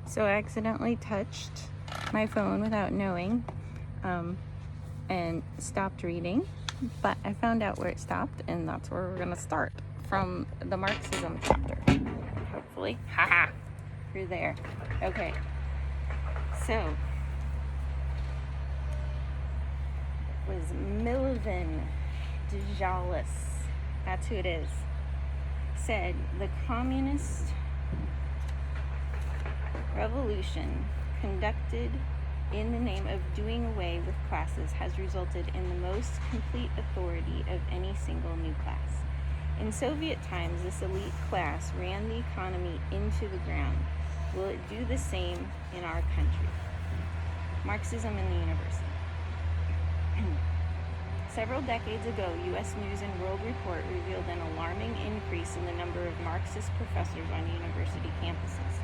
So I accidentally touched my phone without knowing and stopped reading, but I found out where it stopped, and that's where we're going to start, from the Marxism chapter. Hopefully. Haha! You're there. Okay. So, it was Milvin Djalis, that's who it is, said the communist revolution conducted in the name of doing away with classes has resulted in the most complete authority of any single new class. In Soviet times, this elite class ran the economy into the ground. Will it do the same in our country? Marxism in the University. Several decades ago, U.S. News and World Report revealed an alarming increase in the number of Marxist professors on university campuses.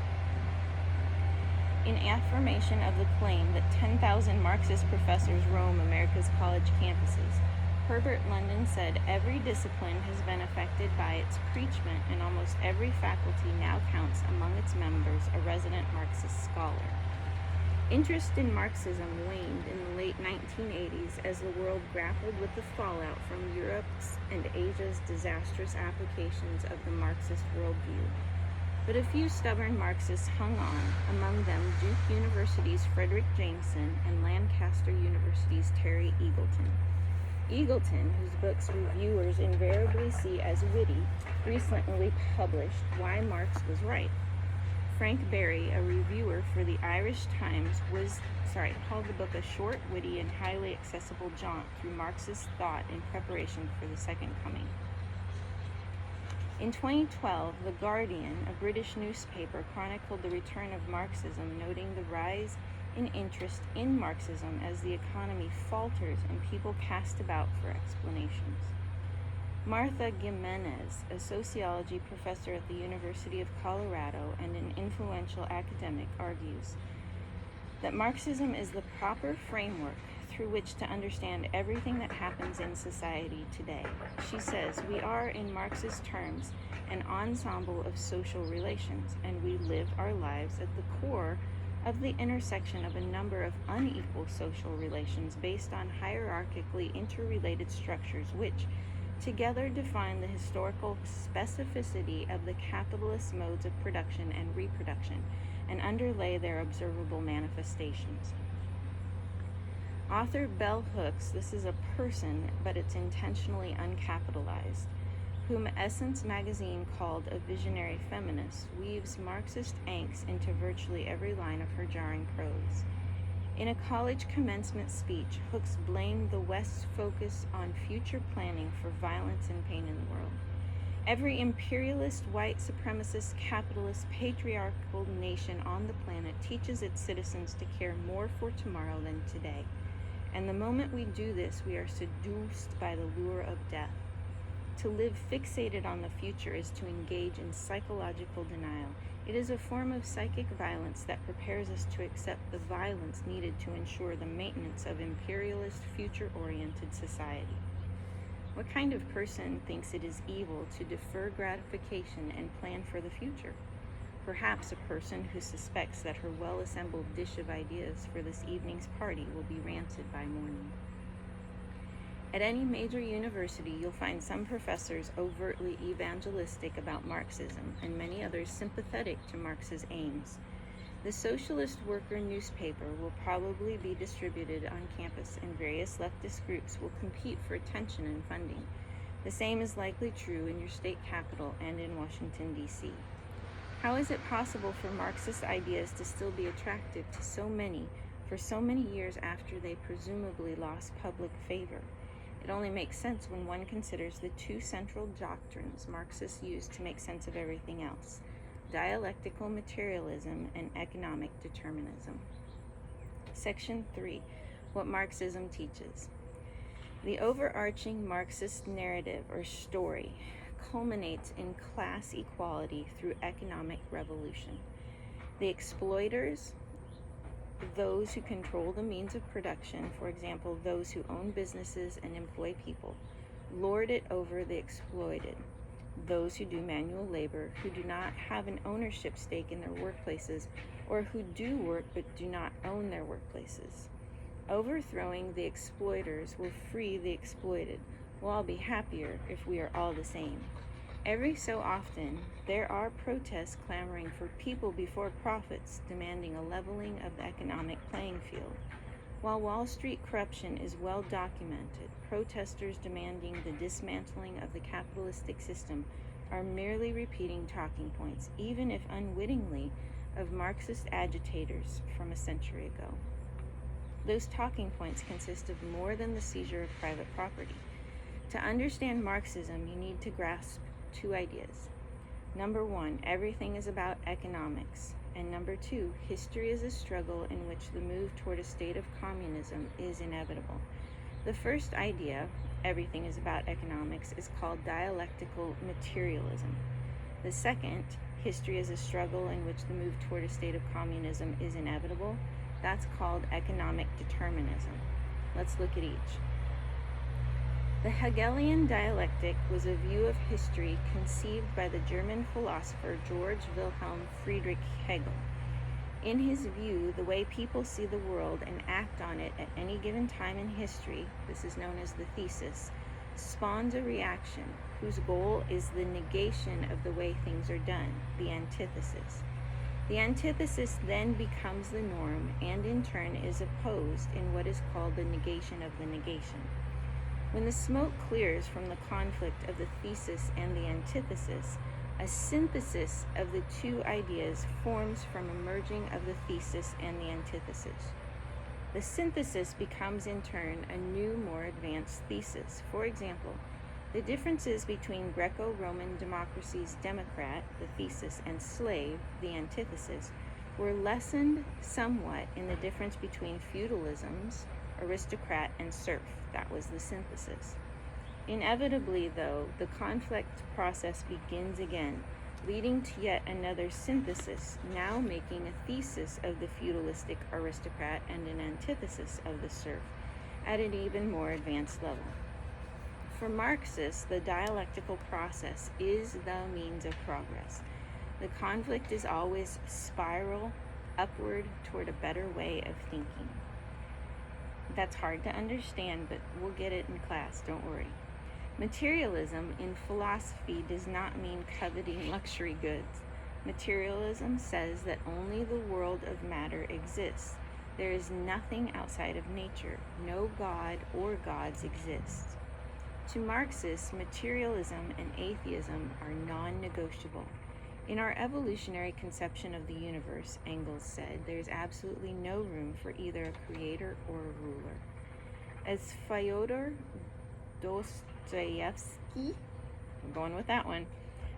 In affirmation of the claim that 10,000 Marxist professors roam America's college campuses, Herbert London said every discipline has been affected by its preachment, and almost every faculty now counts among its members a resident Marxist scholar. Interest in Marxism waned in the late 1980s as the world grappled with the fallout from Europe's and Asia's disastrous applications of the Marxist worldview. But a few stubborn Marxists hung on, among them Duke University's Frederick Jameson and Lancaster University's Terry Eagleton. Eagleton, whose books reviewers invariably see as witty, recently published Why Marx Was Right. Frank Berry, a reviewer for the Irish Times, called the book a short, witty, and highly accessible jaunt through Marxist thought in preparation for the Second Coming. In 2012, The Guardian, a British newspaper, chronicled the return of Marxism, noting the rise in interest in Marxism as the economy falters and people cast about for explanations. Martha Gimenez, a sociology professor at the University of Colorado and an influential academic, argues that Marxism is the proper framework through which to understand everything that happens in society today. She says, we are, in Marxist terms, an ensemble of social relations, and we live our lives at the core of the intersection of a number of unequal social relations based on hierarchically interrelated structures which together define the historical specificity of the capitalist modes of production and reproduction and underlay their observable manifestations. Author Bell Hooks, this is a person, but it's intentionally uncapitalized, whom Essence magazine called a visionary feminist, weaves Marxist angst into virtually every line of her jarring prose. In a college commencement speech, Hooks blamed the West's focus on future planning for violence and pain in the world. Every imperialist, white supremacist, capitalist, patriarchal nation on the planet teaches its citizens to care more for tomorrow than today. And the moment we do this, we are seduced by the lure of death. To live fixated on the future is to engage in psychological denial. It is a form of psychic violence that prepares us to accept the violence needed to ensure the maintenance of imperialist, future-oriented society. What kind of person thinks it is evil to defer gratification and plan for the future? Perhaps a person who suspects that her well-assembled dish of ideas for this evening's party will be rancid by morning. At any major university, you'll find some professors overtly evangelistic about Marxism and many others sympathetic to Marx's aims. The Socialist Worker newspaper will probably be distributed on campus, and various leftist groups will compete for attention and funding. The same is likely true in your state capital and in Washington, D.C. How is it possible for Marxist ideas to still be attractive to so many for so many years after they presumably lost public favor? It only makes sense when one considers the two central doctrines Marxists use to make sense of everything else: dialectical materialism and economic determinism. Section 3. What Marxism teaches. The overarching Marxist narrative or story culminates in class equality through economic revolution. The exploiters, those who control the means of production, for example, those who own businesses and employ people, lord it over the exploited. those who do manual labor, who do not have an ownership stake in their workplaces, or who do work but do not own their workplaces. Overthrowing the exploiters will free the exploited. We'll all be happier if we are all the same. Every so often, there are protests clamoring for people before profits, demanding a leveling of the economic playing field. While Wall Street corruption is well documented, protesters demanding the dismantling of the capitalistic system are merely repeating talking points, even if unwittingly, of Marxist agitators from a century ago. Those talking points consist of more than the seizure of private property. To understand Marxism, you need to grasp two ideas. Number one, everything is about economics. And number two, history is a struggle in which the move toward a state of communism is inevitable. The first idea, everything is about economics, is called dialectical materialism. The second, history is a struggle in which the move toward a state of communism is inevitable, that's called economic determinism. Let's look at each. The Hegelian dialectic was a view of history conceived by the German philosopher Georg Wilhelm Friedrich Hegel. In his view, the way people see the world and act on it at any given time in history, this is known as the thesis, spawns a reaction whose goal is the negation of the way things are done, the antithesis. The antithesis then becomes the norm and in turn is opposed in what is called the negation of the negation. When the smoke clears from the conflict of the thesis and the antithesis, a synthesis of the two ideas forms from a merging of the thesis and the antithesis. The synthesis becomes in turn a new, more advanced thesis. For example, the differences between Greco-Roman democracy's democrat, the thesis, and slave, the antithesis, were lessened somewhat in the difference between feudalisms, aristocrat, and serf, that was the synthesis. Inevitably, though, the conflict process begins again, leading to yet another synthesis, now making a thesis of the feudalistic aristocrat and an antithesis of the serf, at an even more advanced level. For Marxists, the dialectical process is the means of progress. The conflict is always spiral upward toward a better way of thinking. That's hard to understand, but we'll get it in class, don't worry. Materialism in philosophy does not mean coveting luxury goods. Materialism says that only the world of matter exists. There is nothing outside of nature. No God or gods exist. To Marxists, materialism and atheism are non-negotiable. In our evolutionary conception of the universe, Engels said, there is absolutely no room for either a creator or a ruler. As Fyodor Dostoevsky, I'm going with that one,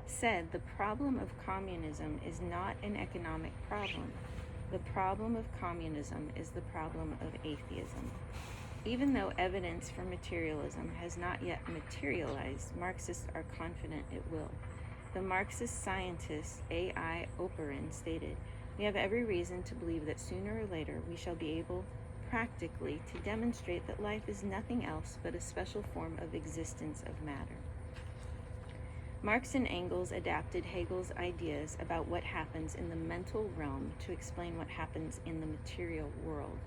said, the problem of communism is not an economic problem. The problem of communism is the problem of atheism. Even though evidence for materialism has not yet materialized, Marxists are confident it will. The Marxist scientist A.I. Oparin stated, "We have every reason to believe that sooner or later we shall be able practically to demonstrate that life is nothing else but a special form of existence of matter." Marx and Engels adapted Hegel's ideas about what happens in the mental realm to explain what happens in the material world.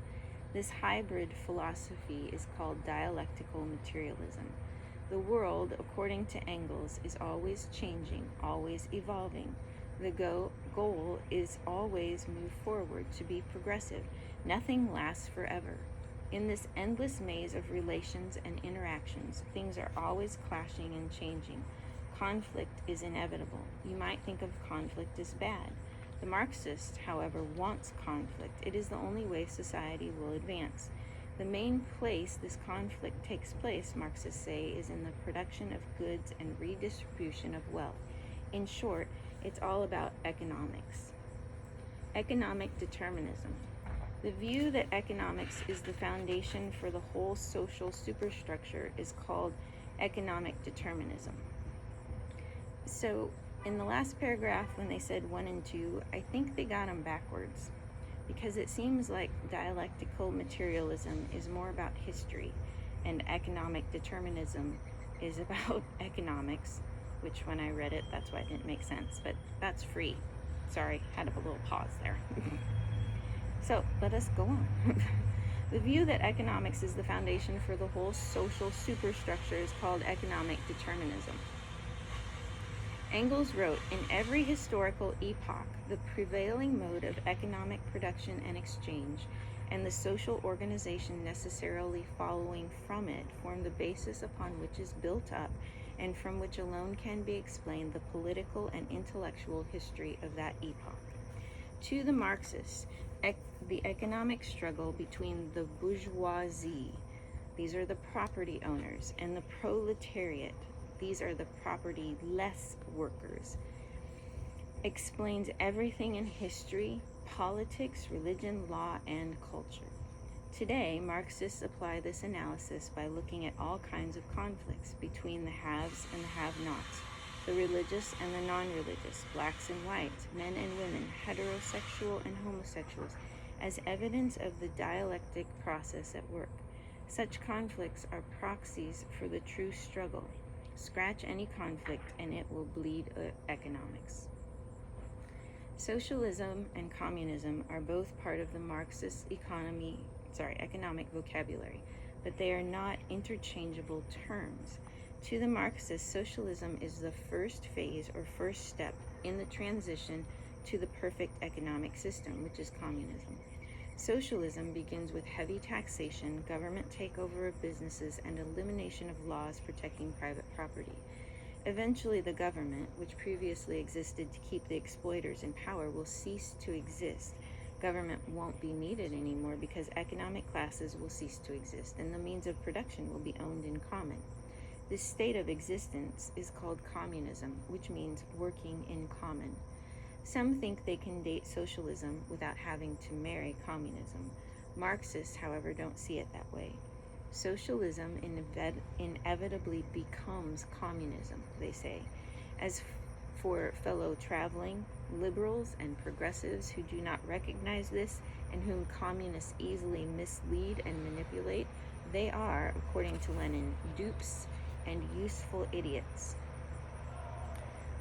This hybrid philosophy is called dialectical materialism. The world, according to Engels, is always changing, always evolving. The goal is always move forward, to be progressive. Nothing lasts forever. In this endless maze of relations and interactions, things are always clashing and changing. Conflict is inevitable. You might think of conflict as bad. The Marxist, however, wants conflict. It is the only way society will advance. The main place this conflict takes place, Marxists say, is in the production of goods and redistribution of wealth. In short, it's all about economics. Economic determinism. The view that economics is the foundation for the whole social superstructure is called economic determinism. So, in the last paragraph, when they said 1 and 2, I think they got them backwards, because it seems like dialectical materialism is more about history and economic determinism is about economics, which when I read it, that's why it didn't make sense, but that's free. Sorry, had a little pause there. So let us go on. The view that economics is the foundation for the whole social superstructure is called economic determinism. Engels wrote, in every historical epoch, the prevailing mode of economic production and exchange, and the social organization necessarily following from it, form the basis upon which is built up, and from which alone can be explained the political and intellectual history of that epoch. To the Marxists, the economic struggle between the bourgeoisie, these are the property owners, and the proletariat, these are the property-less workers, explains everything in history, politics, religion, law, and culture. Today, Marxists apply this analysis by looking at all kinds of conflicts between the haves and the have-nots, the religious and the non-religious, blacks and whites, men and women, heterosexual and homosexuals, as evidence of the dialectic process at work. Such conflicts are proxies for the true struggle. Scratch any conflict and it will bleed economics. Socialism and communism are both part of the Marxist economic vocabulary, but they are not interchangeable terms. To the Marxists, socialism is the first phase or first step in the transition to the perfect economic system, which is communism. Socialism begins with heavy taxation, government takeover of businesses, and elimination of laws protecting private property. Eventually, the government, which previously existed to keep the exploiters in power, will cease to exist. Government won't be needed anymore because economic classes will cease to exist, and the means of production will be owned in common. This state of existence is called communism, which means working in common. Some think they can date socialism without having to marry communism. Marxists, however, don't see it that way. Socialism inevitably becomes communism, they say. As for fellow traveling liberals and progressives who do not recognize this and whom communists easily mislead and manipulate, they are, according to Lenin, dupes and useful idiots.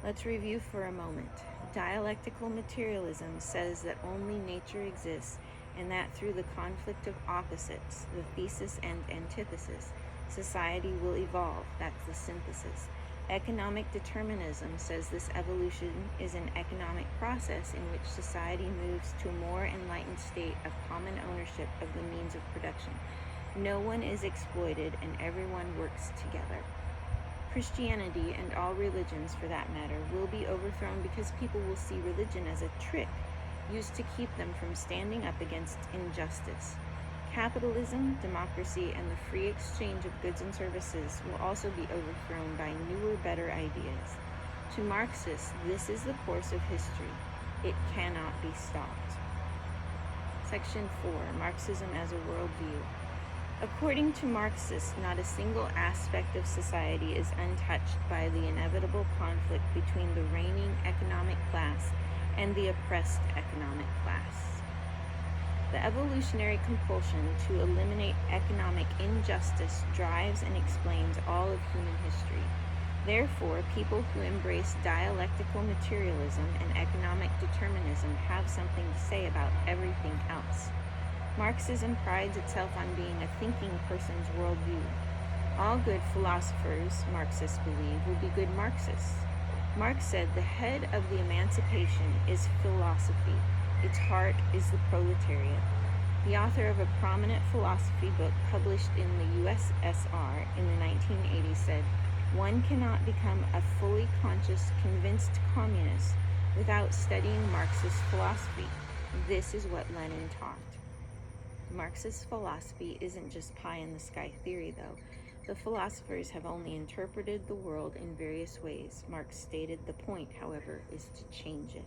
Let's review for a moment. Dialectical materialism says that only nature exists and that through the conflict of opposites, the thesis and antithesis, society will evolve. That's the synthesis. Economic determinism says this evolution is an economic process in which society moves to a more enlightened state of common ownership of the means of production. No one is exploited and everyone works together. Christianity, and all religions for that matter, will be overthrown because people will see religion as a trick used to keep them from standing up against injustice. Capitalism, democracy, and the free exchange of goods and services will also be overthrown by newer, better ideas. To Marxists, this is the course of history. It cannot be stopped. Section 4, Marxism as a worldview. According to Marxists, not a single aspect of society is untouched by the inevitable conflict between the reigning economic class and the oppressed economic class. The evolutionary compulsion to eliminate economic injustice drives and explains all of human history. Therefore, people who embrace dialectical materialism and economic determinism have something to say about everything else. Marxism prides itself on being a thinking person's worldview. All good philosophers, Marxists believe, will be good Marxists. Marx said the head of the emancipation is philosophy. Its heart is the proletariat. The author of a prominent philosophy book published in the USSR in the 1980s said, "One cannot become a fully conscious, convinced communist without studying Marxist philosophy." This is what Lenin taught. Marxist philosophy isn't just pie-in-the-sky theory, though. The philosophers have only interpreted the world in various ways. Marx stated the point, however, is to change it.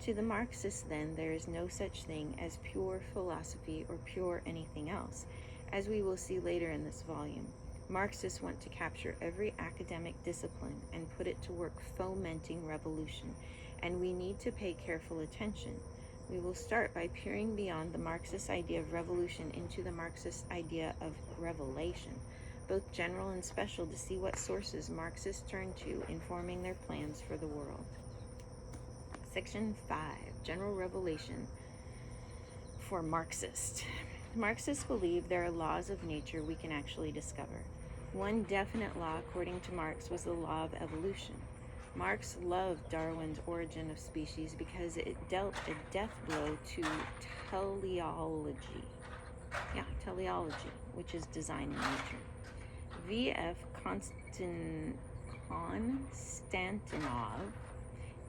To the Marxists, then, there is no such thing as pure philosophy or pure anything else, as we will see later in this volume. Marxists want to capture every academic discipline and put it to work fomenting revolution, and we need to pay careful attention. We will start by peering beyond the Marxist idea of revolution into the Marxist idea of revelation. both general and special, to see what sources Marxists turn to in forming their plans for the world. Section 5, General Revelation for Marxists. Marxists believe there are laws of nature we can actually discover. One definite law, according to Marx, was the law of evolution. Marx loved Darwin's Origin of Species because it dealt a death blow to teleology. Teleology, which is design in nature. V.F. Konstantinov,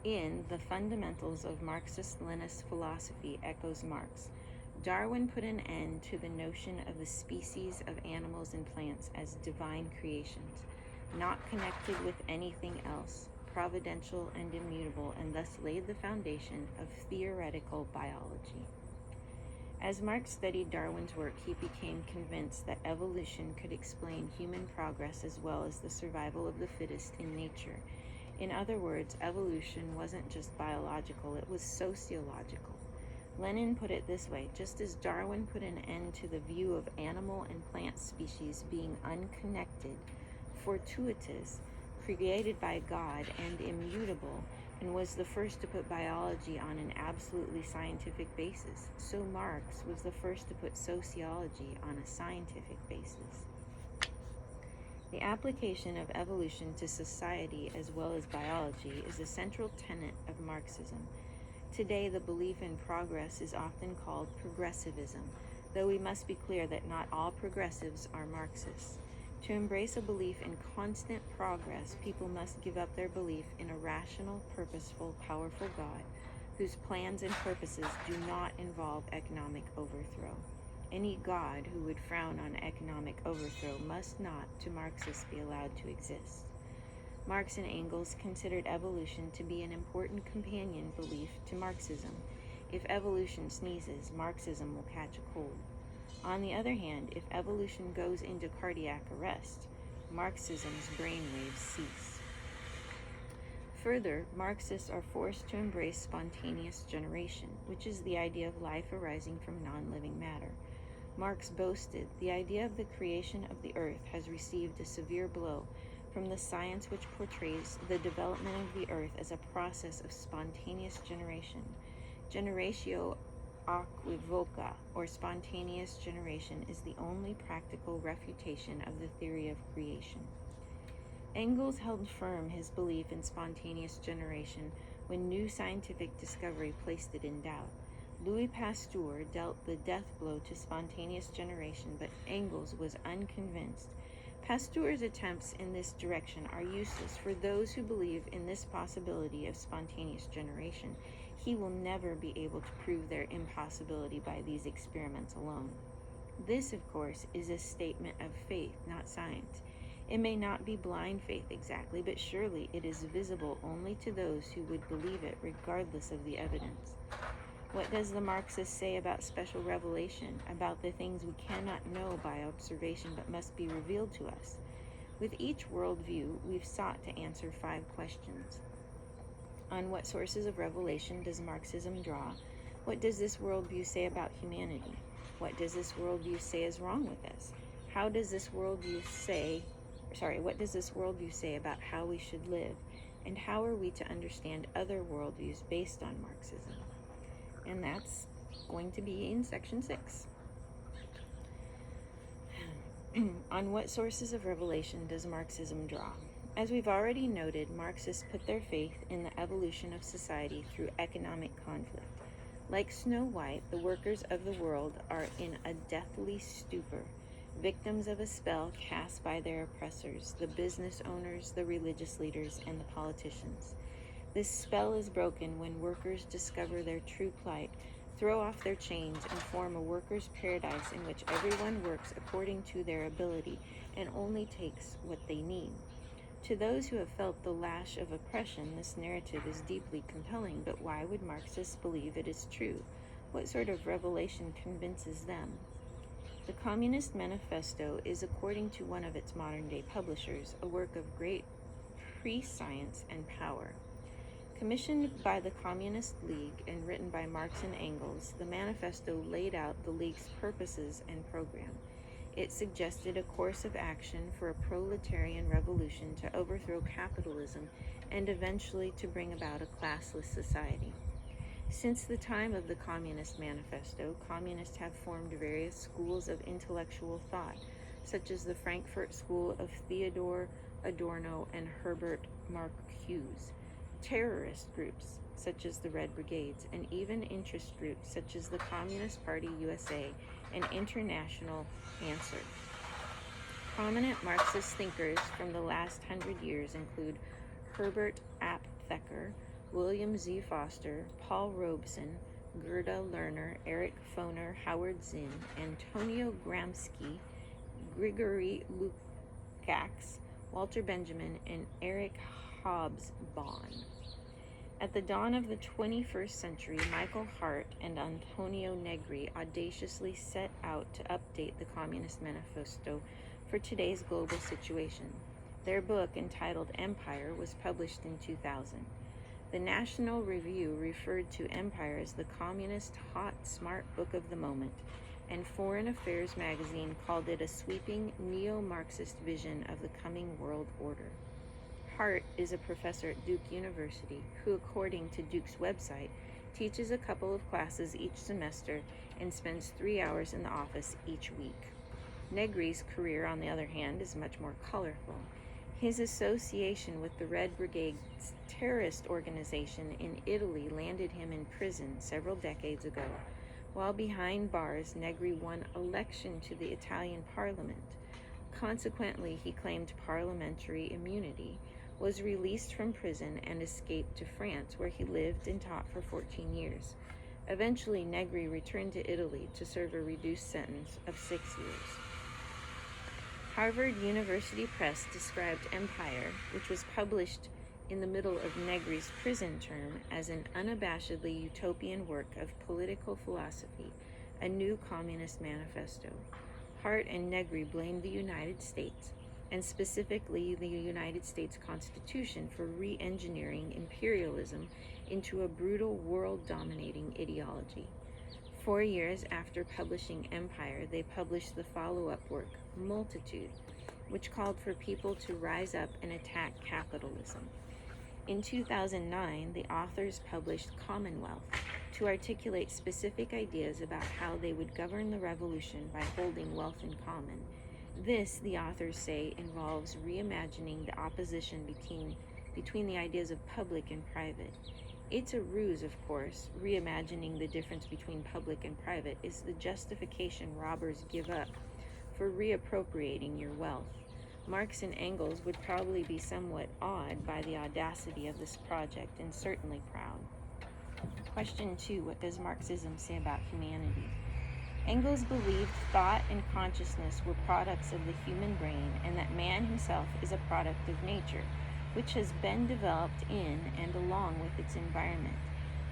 in The Fundamentals of Marxist-Leninist Philosophy, echoes Marx. Darwin put an end to the notion of the species of animals and plants as divine creations, not connected with anything else, providential and immutable, and thus laid the foundation of theoretical biology. As Marx studied Darwin's work, he became convinced that evolution could explain human progress as well as the survival of the fittest in nature. In other words, evolution wasn't just biological, it was sociological. Lenin put it this way: just as Darwin put an end to the view of animal and plant species being unconnected, fortuitous, created by God, and immutable, and was the first to put biology on an absolutely scientific basis, so Marx was the first to put sociology on a scientific basis. The application of evolution to society as well as biology is a central tenet of Marxism. Today, the belief in progress is often called progressivism, though we must be clear that not all progressives are Marxists. To embrace a belief in constant progress, people must give up their belief in a rational, purposeful, powerful God, whose plans and purposes do not involve economic overthrow. Any God who would frown on economic overthrow must not, to Marxists, be allowed to exist. Marx and Engels considered evolution to be an important companion belief to Marxism. If evolution sneezes, Marxism will catch a cold. On the other hand, if evolution goes into cardiac arrest, Marxism's brainwaves cease. Further, Marxists are forced to embrace spontaneous generation, which is the idea of life arising from non-living matter. Marx boasted, "The idea of the creation of the earth has received a severe blow from the science which portrays the development of the earth as a process of spontaneous generation. Generatio equivoca, or spontaneous generation, is the only practical refutation of the theory of creation." Engels held firm his belief in spontaneous generation when new scientific discovery placed it in doubt. Louis Pasteur dealt the death blow to spontaneous generation, but Engels was unconvinced. Pasteur's attempts in this direction are useless for those who believe in this possibility of spontaneous generation. He will never be able to prove their impossibility by these experiments alone. This, of course, is a statement of faith, not science. It may not be blind faith exactly, but surely it is visible only to those who would believe it regardless of the evidence. What does the Marxist say about special revelation, about the things we cannot know by observation but must be revealed to us? With each worldview, we've sought to answer 5 questions. On what sources of revelation does Marxism draw? What does this worldview say about humanity? What does this worldview say is wrong with us? What does this worldview say about how we should live? And how are we to understand other worldviews based on Marxism? And that's going to be in section 6. On what sources of revelation does Marxism draw? As we've already noted, Marxists put their faith in the evolution of society through economic conflict. Like Snow White, the workers of the world are in a deathly stupor, victims of a spell cast by their oppressors, the business owners, the religious leaders, and the politicians. This spell is broken when workers discover their true plight, throw off their chains, and form a workers' paradise in which everyone works according to their ability and only takes what they need. To those who have felt the lash of oppression, this narrative is deeply compelling, but why would Marxists believe it is true? What sort of revelation convinces them? The Communist Manifesto is, according to one of its modern-day publishers, a work of great prescience and power. Commissioned by the Communist League and written by Marx and Engels, the manifesto laid out the League's purposes and program. It suggested a course of action for a proletarian revolution to overthrow capitalism and eventually to bring about a classless society. Since the time of the Communist Manifesto, communists have formed various schools of intellectual thought, such as the Frankfurt School of Theodor Adorno and Herbert Marcuse, terrorist groups, such as the Red Brigades, and even interest groups, such as the Communist Party USA and International Answer. Prominent Marxist thinkers from the last 100 years include Herbert Aptheker, William Z. Foster, Paul Robeson, Gerda Lerner, Erich Foner, Howard Zinn, Antonio Gramsci, Grigory Lukács, Walter Benjamin, and Eric Hobsbawm. At the dawn of the 21st century, Michael Hart and Antonio Negri audaciously set out to update the Communist Manifesto for today's global situation. Their book, entitled Empire, was published in 2000. The National Review referred to Empire as the communist hot, smart book of the moment, and Foreign Affairs magazine called it a sweeping neo-Marxist vision of the coming world order. Hart is a professor at Duke University who, according to Duke's website, teaches a couple of classes each semester and spends 3 hours in the office each week. Negri's career, on the other hand, is much more colorful. His association with the Red Brigade's terrorist organization in Italy landed him in prison several decades ago. While behind bars, Negri won election to the Italian parliament. Consequently, he claimed parliamentary immunity, was released from prison, and escaped to France, where he lived and taught for 14 years. Eventually, Negri returned to Italy to serve a reduced sentence of 6 years. Harvard University Press described Empire, which was published in the middle of Negri's prison term, as an unabashedly utopian work of political philosophy, a new communist manifesto. Hart and Negri blamed the United States, and specifically the United States Constitution, for re-engineering imperialism into a brutal world-dominating ideology. 4 years after publishing Empire, they published the follow-up work, Multitude, which called for people to rise up and attack capitalism. In 2009, the authors published Commonwealth to articulate specific ideas about how they would govern the revolution by holding wealth in common. This, the authors say, involves reimagining the opposition between the ideas of public and private. It's a ruse, of course. Reimagining the difference between public and private is the justification robbers give up for reappropriating your wealth. Marx and Engels would probably be somewhat awed by the audacity of this project, and certainly proud. Question 2. What does Marxism say about humanity? Engels believed thought and consciousness were products of the human brain, and that man himself is a product of nature, which has been developed in and along with its environment.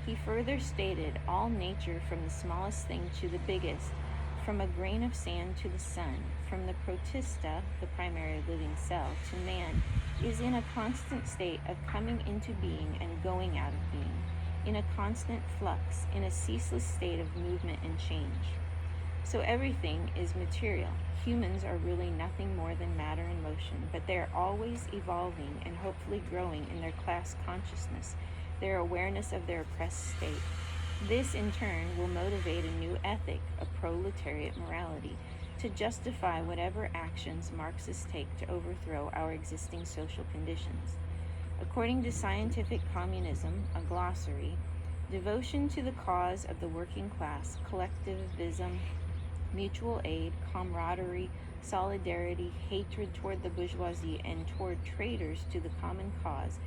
He further stated all nature, from the smallest thing to the biggest, from a grain of sand to the sun, from the protista, the primary living cell, to man, is in a constant state of coming into being and going out of being, in a constant flux, in a ceaseless state of movement and change. So everything is material. Humans are really nothing more than matter in motion, but they are always evolving and hopefully growing in their class consciousness, their awareness of their oppressed state. This, in turn, will motivate a new ethic, a proletariat morality, to justify whatever actions Marxists take to overthrow our existing social conditions. According to Scientific Communism, a glossary, devotion to the cause of the working class, collectivism, mutual aid, camaraderie, solidarity, hatred toward the bourgeoisie and toward traitors to the common cause,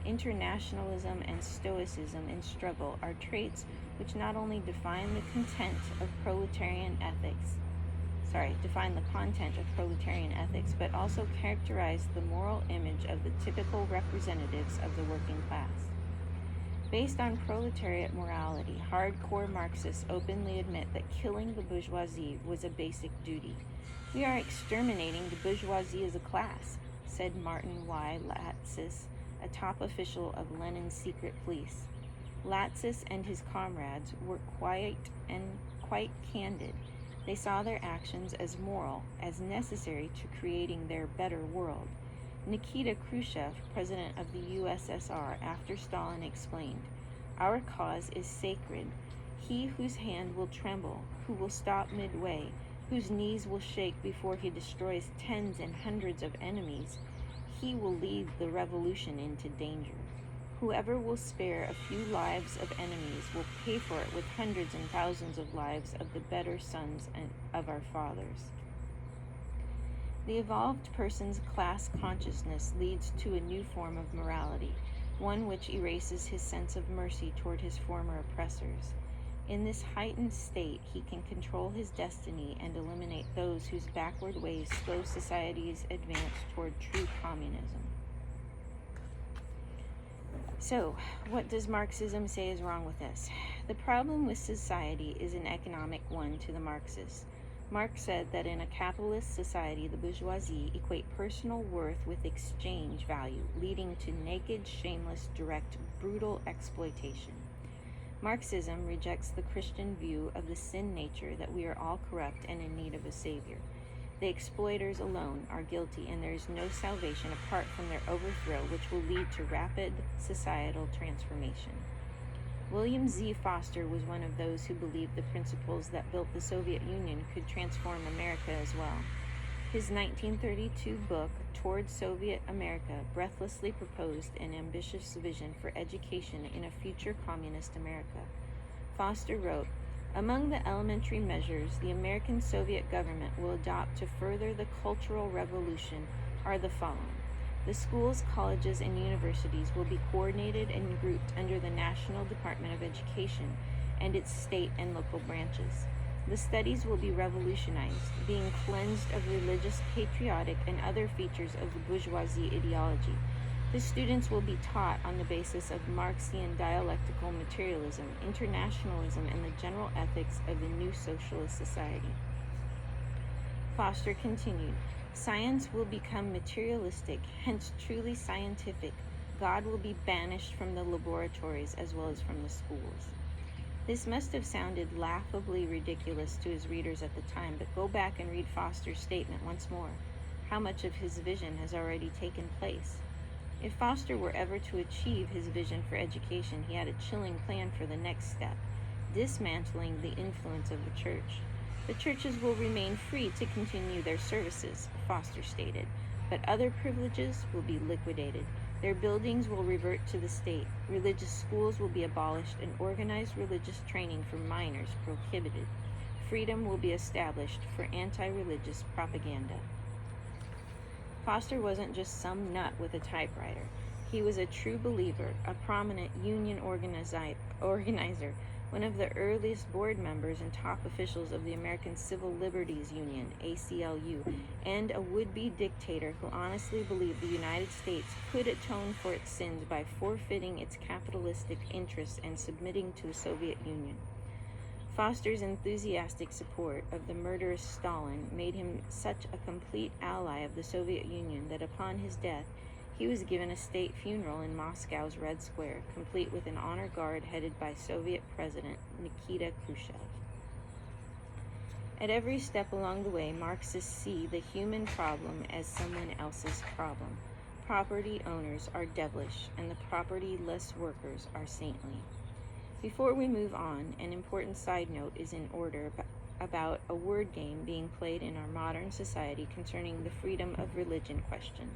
internationalism, and stoicism in struggle are traits which not only define the content of proletarian ethics, but also characterize the moral image of the typical representatives of the working class. Based on proletariat morality, hardcore Marxists openly admit that killing the bourgeoisie was a basic duty. "We are exterminating the bourgeoisie as a class," said Martin Y. Latsis, a top official of Lenin's secret police. Latsis and his comrades were quite candid. They saw their actions as moral, as necessary to creating their better world. Nikita Khrushchev, president of the USSR, after Stalin explained, "Our cause is sacred. He whose hand will tremble, who will stop midway, whose knees will shake before he destroys tens and hundreds of enemies, he will lead the revolution into danger. Whoever will spare a few lives of enemies will pay for it with hundreds and thousands of lives of the better sons of our fathers." The evolved person's class consciousness leads to a new form of morality, one which erases his sense of mercy toward his former oppressors. In this heightened state, he can control his destiny and eliminate those whose backward ways slow society's advance toward true communism. So, what does Marxism say is wrong with this? The problem with society is an economic one to the Marxists. Marx said that in a capitalist society, the bourgeoisie equate personal worth with exchange value, leading to naked, shameless, direct, brutal exploitation. Marxism rejects the Christian view of the sin nature that we are all corrupt and in need of a savior. The exploiters alone are guilty, and there is no salvation apart from their overthrow, which will lead to rapid societal transformation. William Z. Foster was one of those who believed the principles that built the Soviet Union could transform America as well. His 1932 book, Toward Soviet America, breathlessly proposed an ambitious vision for education in a future communist America. Foster wrote, "Among the elementary measures the American Soviet government will adopt to further the cultural revolution are the following. The schools, colleges, and universities will be coordinated and grouped under the National Department of Education and its state and local branches. The studies will be revolutionized, being cleansed of religious, patriotic, and other features of the bourgeoisie ideology. The students will be taught on the basis of Marxian dialectical materialism, internationalism, and the general ethics of the new socialist society." Foster continued, "Science will become materialistic, hence truly scientific. God will be banished from the laboratories as well as from the schools." This must have sounded laughably ridiculous to his readers at the time, but go back and read Foster's statement once more. How much of his vision has already taken place? If Foster were ever to achieve his vision for education, he had a chilling plan for the next step, dismantling the influence of the church. "The churches will remain free to continue their services," Foster stated, "but other privileges will be liquidated. Their buildings will revert to the state. Religious schools will be abolished and organized religious training for minors prohibited. Freedom will be established for anti-religious propaganda." Foster wasn't just some nut with a typewriter. He was a true believer, a prominent union organizer, one of the earliest board members and top officials of the American Civil Liberties Union, ACLU, and a would-be dictator who honestly believed the United States could atone for its sins by forfeiting its capitalistic interests and submitting to the Soviet Union. Foster's enthusiastic support of the murderous Stalin made him such a complete ally of the Soviet Union that upon his death, he was given a state funeral in Moscow's Red Square, complete with an honor guard headed by Soviet President Nikita Khrushchev. At every step along the way, Marxists see the human problem as someone else's problem. Property owners are devilish, and the property-less workers are saintly. Before we move on, an important side note is in order about a word game being played in our modern society concerning the freedom of religion question.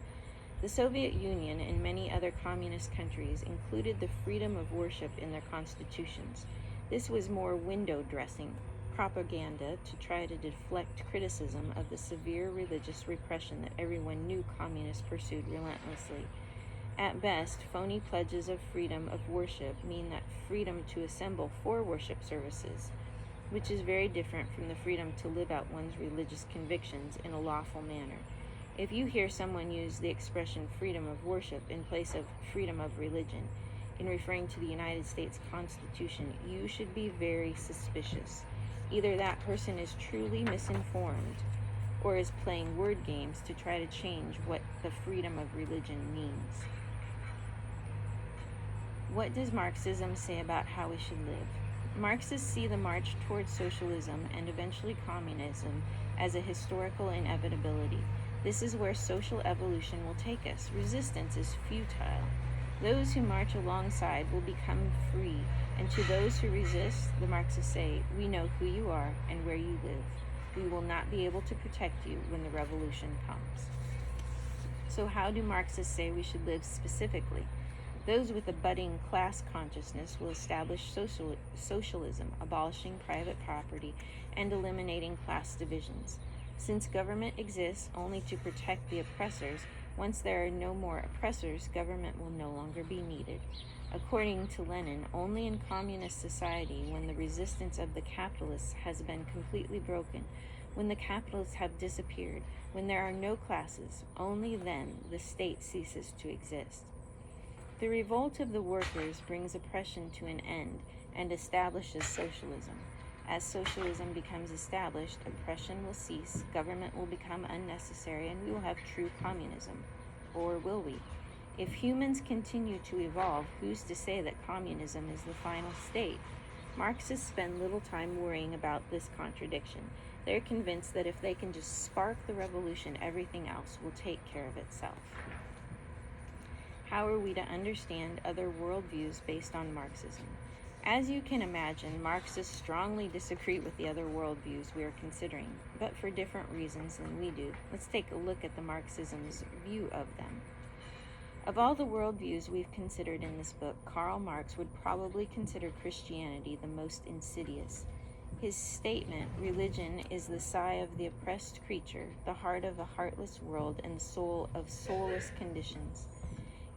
The Soviet Union and many other communist countries included the freedom of worship in their constitutions. This was more window dressing, propaganda to try to deflect criticism of the severe religious repression that everyone knew communists pursued relentlessly. At best, phony pledges of freedom of worship mean that freedom to assemble for worship services, which is very different from the freedom to live out one's religious convictions in a lawful manner. If you hear someone use the expression freedom of worship in place of freedom of religion in referring to the United States Constitution, you should be very suspicious. Either that person is truly misinformed or is playing word games to try to change what the freedom of religion means. What does Marxism say about how we should live? Marxists see the march towards socialism and eventually communism as a historical inevitability. This is where social evolution will take us. Resistance is futile. Those who march alongside will become free, and to those who resist, the Marxists say, we know who you are and where you live. We will not be able to protect you when the revolution comes. So how do Marxists say we should live specifically? Those with a budding class consciousness will establish socialism, abolishing private property and eliminating class divisions. Since government exists only to protect the oppressors, once there are no more oppressors, government will no longer be needed. According to Lenin, only in communist society, when the resistance of the capitalists has been completely broken, when the capitalists have disappeared, when there are no classes, only then the state ceases to exist. The revolt of the workers brings oppression to an end and establishes socialism. As socialism becomes established, oppression will cease, government will become unnecessary, and we will have true communism. Or will we? If humans continue to evolve, who's to say that communism is the final state? Marxists spend little time worrying about this contradiction. They're convinced that if they can just spark the revolution, everything else will take care of itself. How are we to understand other worldviews based on Marxism? As you can imagine, Marxists strongly disagree with the other worldviews we are considering, but for different reasons than we do. Let's take a look at the Marxism's view of them. Of all the worldviews we've considered in this book, Karl Marx would probably consider Christianity the most insidious. His statement, religion is the sigh of the oppressed creature, the heart of a heartless world, and the soul of soulless conditions.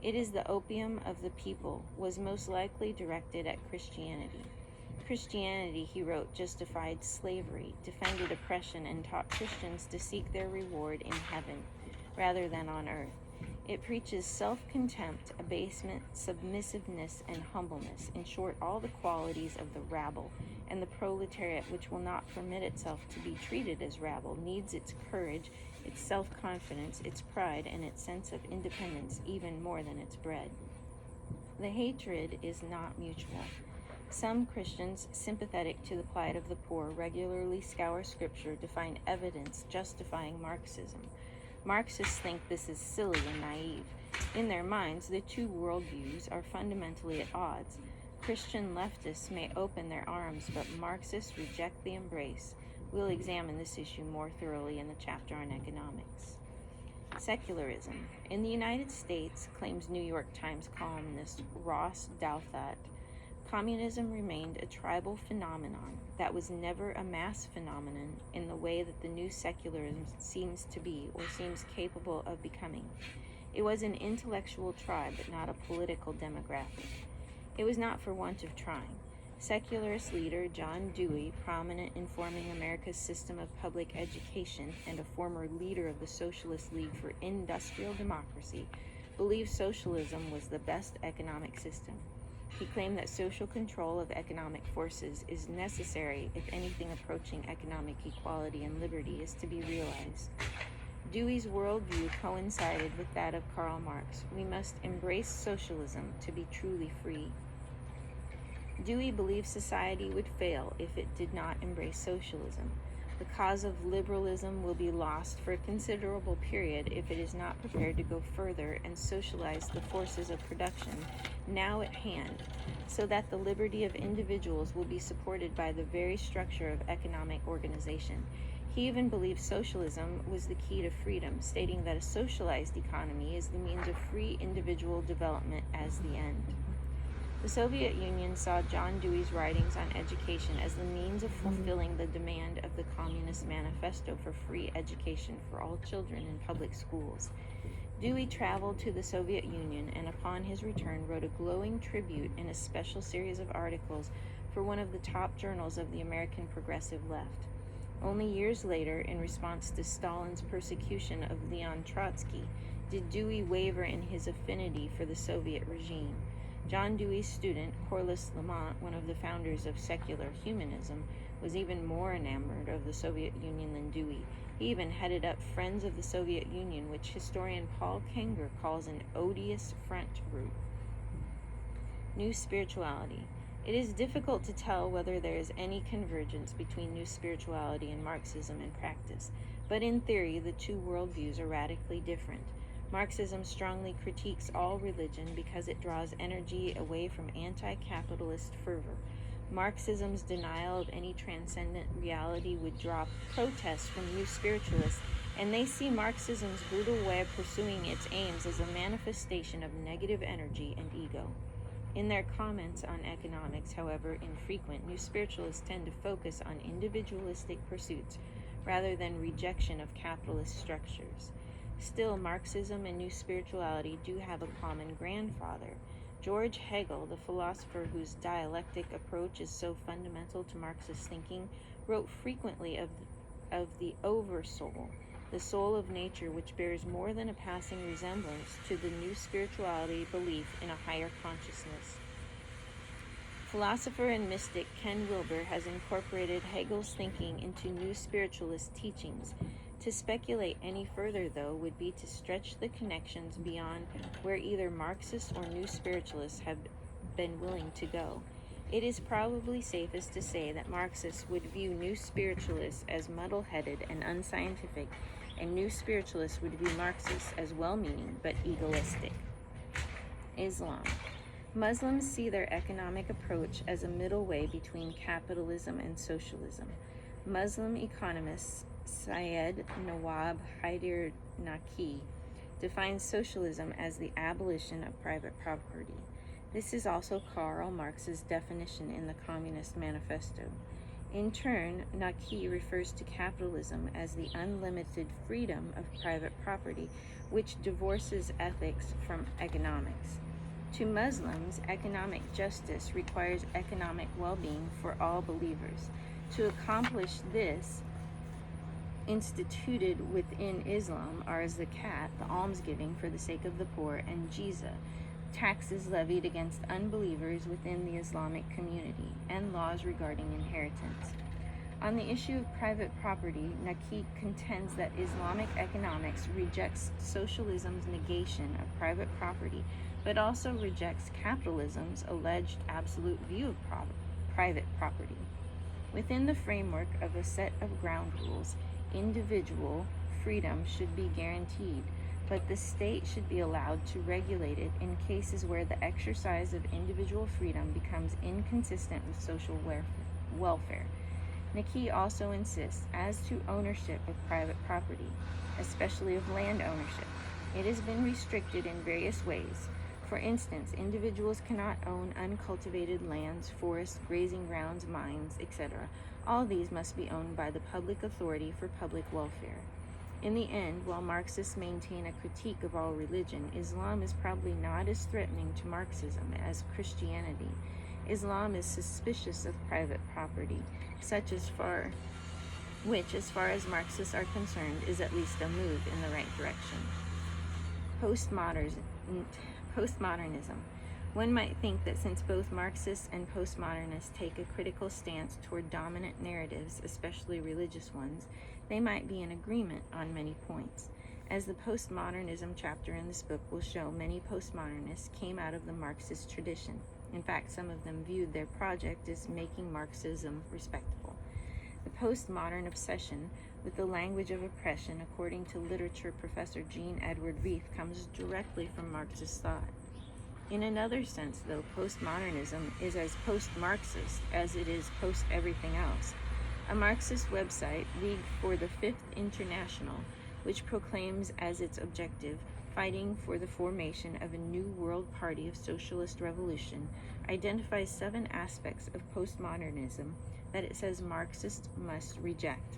It is the opium of the people, was most likely directed at Christianity. Christianity, he wrote, justified slavery, defended oppression, and taught Christians to seek their reward in heaven rather than on earth. It preaches self-contempt, abasement, submissiveness, and humbleness, in short, all the qualities of the rabble, and the proletariat, which will not permit itself to be treated as rabble, needs its courage, its self-confidence, its pride, and its sense of independence even more than its bread. The hatred is not mutual. Some Christians, sympathetic to the plight of the poor, regularly scour scripture to find evidence justifying Marxism. Marxists think this is silly and naive. In their minds, the two worldviews are fundamentally at odds. Christian leftists may open their arms, but Marxists reject the embrace. We'll examine this issue more thoroughly in the chapter on economics. Secularism. In the United States, claims New York Times columnist Ross Douthat, communism remained a tribal phenomenon that was never a mass phenomenon in the way that the new secularism seems to be or seems capable of becoming. It was an intellectual tribe, but not a political demographic. It was not for want of trying. Secularist leader John Dewey, prominent in forming America's system of public education and a former leader of the Socialist League for Industrial Democracy, believed socialism was the best economic system. He claimed that social control of economic forces is necessary if anything approaching economic equality and liberty is to be realized. Dewey's worldview coincided with that of Karl Marx. We must embrace socialism to be truly free. Dewey believed society would fail if it did not embrace socialism. The cause of liberalism will be lost for a considerable period if it is not prepared to go further and socialize the forces of production now at hand, so that the liberty of individuals will be supported by the very structure of economic organization. He even believed socialism was the key to freedom, stating that a socialized economy is the means of free individual development as the end. The Soviet Union saw John Dewey's writings on education as the means of fulfilling the demand of the Communist Manifesto for free education for all children in public schools. Dewey traveled to the Soviet Union and upon his return wrote a glowing tribute in a special series of articles for one of the top journals of the American progressive left. Only years later, in response to Stalin's persecution of Leon Trotsky, did Dewey waver in his affinity for the Soviet regime. John Dewey's student, Corliss Lamont, one of the founders of secular humanism, was even more enamored of the Soviet Union than Dewey. He even headed up Friends of the Soviet Union, which historian Paul Kenger calls an odious front group. New spirituality. It is difficult to tell whether there is any convergence between New Spirituality and Marxism in practice, but in theory, the two worldviews are radically different. Marxism strongly critiques all religion because it draws energy away from anti-capitalist fervor. Marxism's denial of any transcendent reality would draw protests from New Spiritualists, and they see Marxism's brutal way of pursuing its aims as a manifestation of negative energy and ego. In their comments on economics, however infrequent, New Spiritualists tend to focus on individualistic pursuits rather than rejection of capitalist structures. Still, Marxism and New Spirituality do have a common grandfather. George Hegel, the philosopher whose dialectic approach is so fundamental to Marxist thinking, wrote frequently of the oversoul, the soul of nature, which bears more than a passing resemblance to the New Spirituality belief in a higher consciousness. Philosopher and mystic Ken Wilber has incorporated Hegel's thinking into New Spiritualist teachings. To speculate any further, though, would be to stretch the connections beyond where either Marxists or New Spiritualists have been willing to go. It is probably safest to say that Marxists would view New Spiritualists as muddle-headed and unscientific, and New Spiritualists would view Marxists as well-meaning but egoistic. Islam. Muslims see their economic approach as a middle way between capitalism and socialism. Muslim economist Syed Nawab Haider Naqi defines socialism as the abolition of private property. This is also Karl Marx's definition in the Communist Manifesto. In turn, Naqi refers to capitalism as the unlimited freedom of private property, which divorces ethics from economics. To Muslims, economic justice requires economic well-being for all believers. To accomplish this, instituted within Islam are zakat, the almsgiving for the sake of the poor, and jizya, taxes levied against unbelievers within the Islamic community, and laws regarding inheritance. On the issue of private property, Naqi contends that Islamic economics rejects socialism's negation of private property, but also rejects capitalism's alleged absolute view of private property. Within the framework of a set of ground rules, individual freedom should be guaranteed, but the state should be allowed to regulate it in cases where the exercise of individual freedom becomes inconsistent with social welfare. Naqi also insists as to ownership of private property, especially of land ownership. It has been restricted in various ways. For instance, individuals cannot own uncultivated lands, forests, grazing grounds, mines, etc. All these must be owned by the public authority for public welfare. In the end, while Marxists maintain a critique of all religion, Islam is probably not as threatening to Marxism as Christianity. Islam is suspicious of private property, which, as far as Marxists are concerned, is at least a move in the right direction. Postmodernism. One might think that since both Marxists and postmodernists take a critical stance toward dominant narratives, especially religious ones, they might be in agreement on many points. As the postmodernism chapter in this book will show, many postmodernists came out of the Marxist tradition. In fact, some of them viewed their project as making Marxism respectable. The postmodern obsession with the language of oppression, according to literature professor Jean Edward Reith, comes directly from Marxist thought. In another sense, though, postmodernism is as post-Marxist as it is post-everything else. A Marxist website, League for the Fifth International, which proclaims as its objective fighting for the formation of a new world party of socialist revolution, identifies 7 aspects of postmodernism that it says Marxists must reject.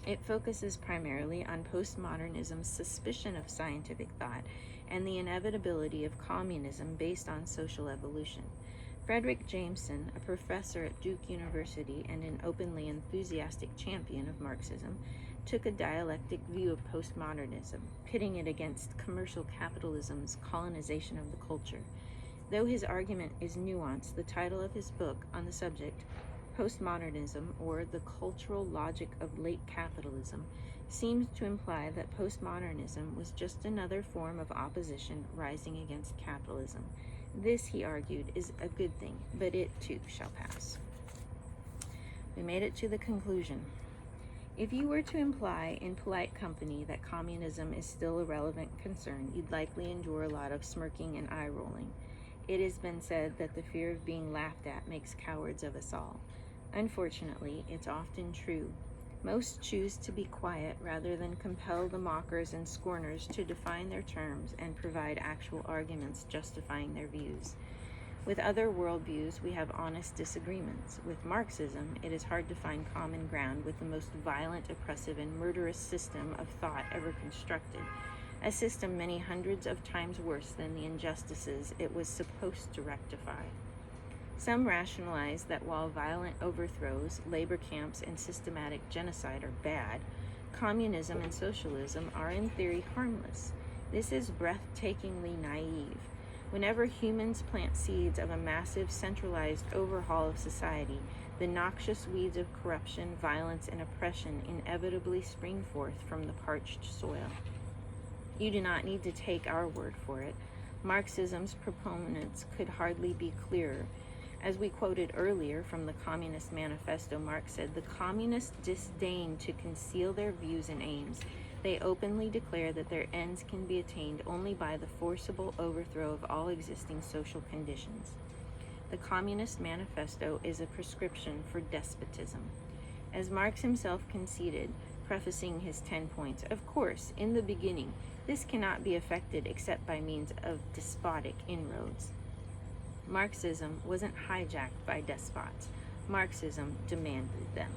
It focuses primarily on postmodernism's suspicion of scientific thought and the inevitability of communism based on social evolution. Frederick Jameson, a professor at Duke University and an openly enthusiastic champion of Marxism, took a dialectic view of postmodernism, pitting it against commercial capitalism's colonization of the culture. Though his argument is nuanced, the title of his book on the subject, Postmodernism, or The Cultural Logic of Late Capitalism, seems to imply that postmodernism was just another form of opposition rising against capitalism. This, he argued, is a good thing, but it too shall pass. We made it to the conclusion. If you were to imply in polite company that communism is still a relevant concern, you'd likely endure a lot of smirking and eye-rolling. It has been said that the fear of being laughed at makes cowards of us all. Unfortunately, it's often true. Most choose to be quiet rather than compel the mockers and scorners to define their terms and provide actual arguments justifying their views. With other worldviews, we have honest disagreements. With Marxism, it is hard to find common ground with the most violent, oppressive, and murderous system of thought ever constructed, a system many hundreds of times worse than the injustices it was supposed to rectify. Some rationalize that while violent overthrows, labor camps, and systematic genocide are bad, communism and socialism are in theory harmless. This is breathtakingly naive. Whenever humans plant seeds of a massive centralized overhaul of society, the noxious weeds of corruption, violence, and oppression inevitably spring forth from the parched soil. You do not need to take our word for it. Marxism's proponents could hardly be clearer. As we quoted earlier from the Communist Manifesto, Marx said, "The communists disdain to conceal their views and aims. They openly declare that their ends can be attained only by the forcible overthrow of all existing social conditions." The Communist Manifesto is a prescription for despotism. As Marx himself conceded, prefacing his 10 points, of course, in the beginning, this cannot be effected except by means of despotic inroads. Marxism wasn't hijacked by despots. Marxism demanded them.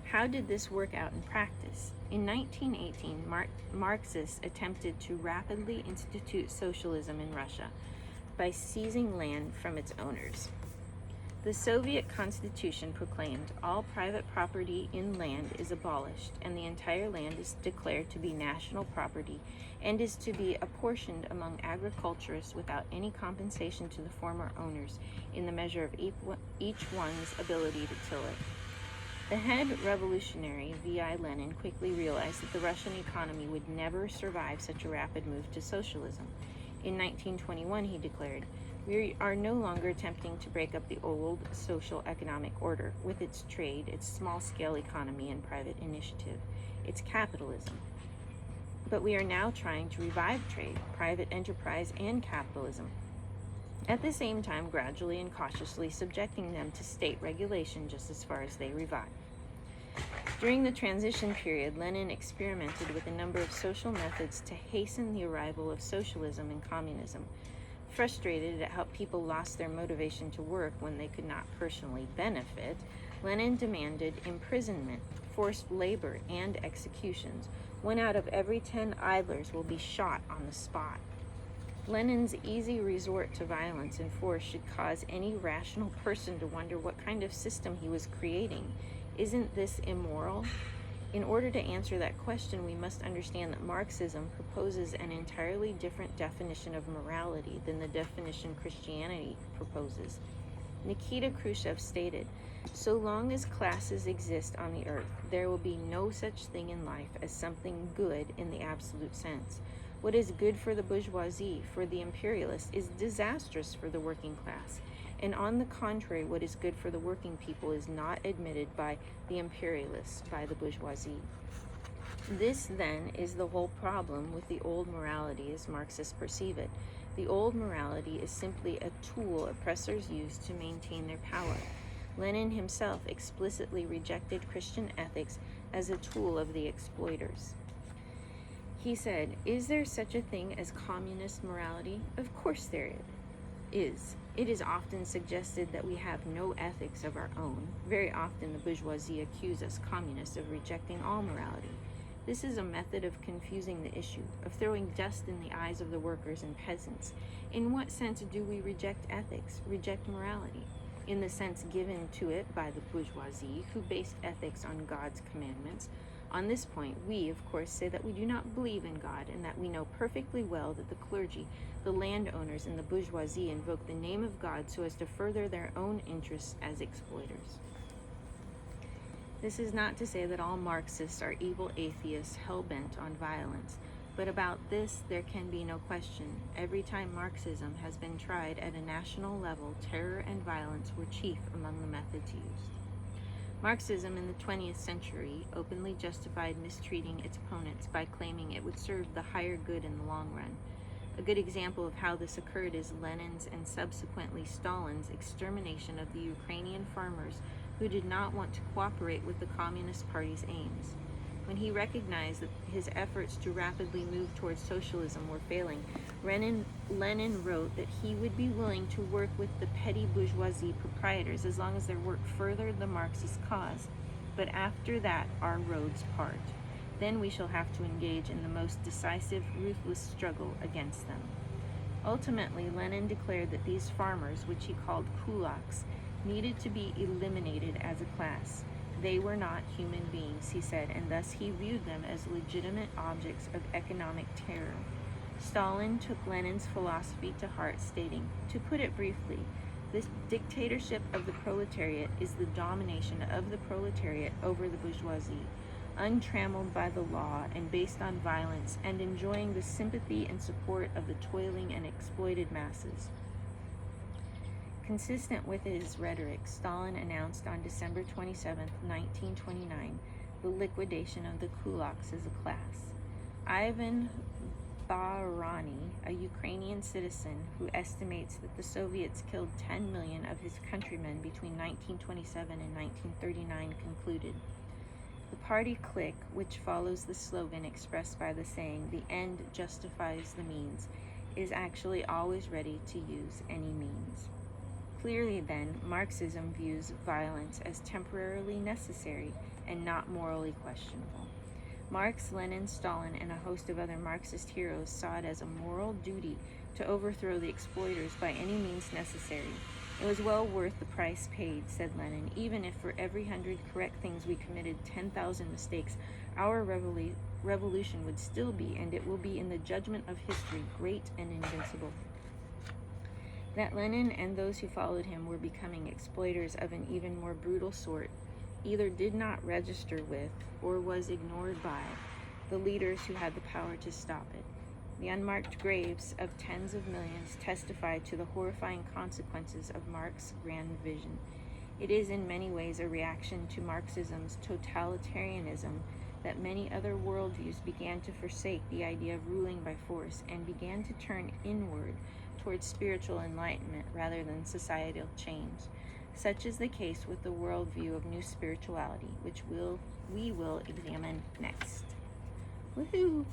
How did this work out in practice? In 1918, Marxists attempted to rapidly institute socialism in Russia by seizing land from its owners. The Soviet Constitution proclaimed all private property in land is abolished, and the entire land is declared to be national property and is to be apportioned among agriculturists without any compensation to the former owners in the measure of each one's ability to till it. The head revolutionary, V.I. Lenin, quickly realized that the Russian economy would never survive such a rapid move to socialism. In 1921, he declared, "We are no longer attempting to break up the old social economic order with its trade, its small-scale economy, and private initiative. It's capitalism. But we are now trying to revive trade, private enterprise, and capitalism, at the same time gradually and cautiously subjecting them to state regulation just as far as they revive." During the transition period, Lenin experimented with a number of social methods to hasten the arrival of socialism and communism. Frustrated at how people lost their motivation to work when they could not personally benefit, Lenin demanded imprisonment, forced labor, and executions. 1 out of every 10 idlers will be shot on the spot. Lenin's easy resort to violence and force should cause any rational person to wonder what kind of system he was creating. Isn't this immoral? In order to answer that question, we must understand that Marxism proposes an entirely different definition of morality than the definition Christianity proposes. Nikita Khrushchev stated, "So long as classes exist on the earth, there will be no such thing in life as something good in the absolute sense. What is good for the bourgeoisie, for the imperialist, is disastrous for the working class. And on the contrary, what is good for the working people is not admitted by the imperialists, by the bourgeoisie." This, then, is the whole problem with the old morality as Marxists perceive it. The old morality is simply a tool oppressors use to maintain their power. Lenin himself explicitly rejected Christian ethics as a tool of the exploiters. He said, "Is there such a thing as communist morality? Of course there is. It is often suggested that we have no ethics of our own. Very often the bourgeoisie accuse us communists of rejecting all morality. This is a method of confusing the issue, of throwing dust in the eyes of the workers and peasants. In what sense do we reject ethics, reject morality? In the sense given to it by the bourgeoisie, who based ethics on God's commandments. On this point, we, of course, say that we do not believe in God, and that we know perfectly well that the clergy, the landowners, and the bourgeoisie invoke the name of God so as to further their own interests as exploiters." This is not to say that all Marxists are evil atheists hell-bent on violence. But about this there can be no question. Every time Marxism has been tried at a national level, terror and violence were chief among the methods used. Marxism in the 20th century openly justified mistreating its opponents by claiming it would serve the higher good in the long run. A good example of how this occurred is Lenin's and subsequently Stalin's extermination of the Ukrainian farmers who did not want to cooperate with the Communist Party's aims. When he recognized that his efforts to rapidly move towards socialism were failing, Lenin wrote that he would be willing to work with the petty bourgeoisie proprietors as long as their work furthered the Marxist cause. But after that, our roads part. Then we shall have to engage in the most decisive, ruthless struggle against them. Ultimately, Lenin declared that these farmers, which he called kulaks, needed to be eliminated as a class. They were not human beings, he said, and thus he viewed them as legitimate objects of economic terror. Stalin took Lenin's philosophy to heart, stating, "To put it briefly, this dictatorship of the proletariat is the domination of the proletariat over the bourgeoisie, untrammeled by the law and based on violence, and enjoying the sympathy and support of the toiling and exploited masses." Consistent with his rhetoric, Stalin announced on December 27, 1929, the liquidation of the kulaks as a class. Ivan Barani, a Ukrainian citizen who estimates that the Soviets killed 10 million of his countrymen between 1927 and 1939, concluded, "The party clique, which follows the slogan expressed by the saying, 'The end justifies the means,' is actually always ready to use any means." Clearly, then, Marxism views violence as temporarily necessary and not morally questionable. Marx, Lenin, Stalin, and a host of other Marxist heroes saw it as a moral duty to overthrow the exploiters by any means necessary. "It was well worth the price paid," said Lenin, "even if for every 100 correct things we committed 10,000 mistakes, our revolution would still be, and it will be in the judgment of history, great and invincible." That Lenin and those who followed him were becoming exploiters of an even more brutal sort either did not register with, or was ignored by, the leaders who had the power to stop it. The unmarked graves of tens of millions testify to the horrifying consequences of Marx's grand vision. It is in many ways a reaction to Marxism's totalitarianism that many other worldviews began to forsake the idea of ruling by force and began to turn inward towards spiritual enlightenment rather than societal change. Such is the case with the worldview of new spirituality, which we will examine next. Woohoo!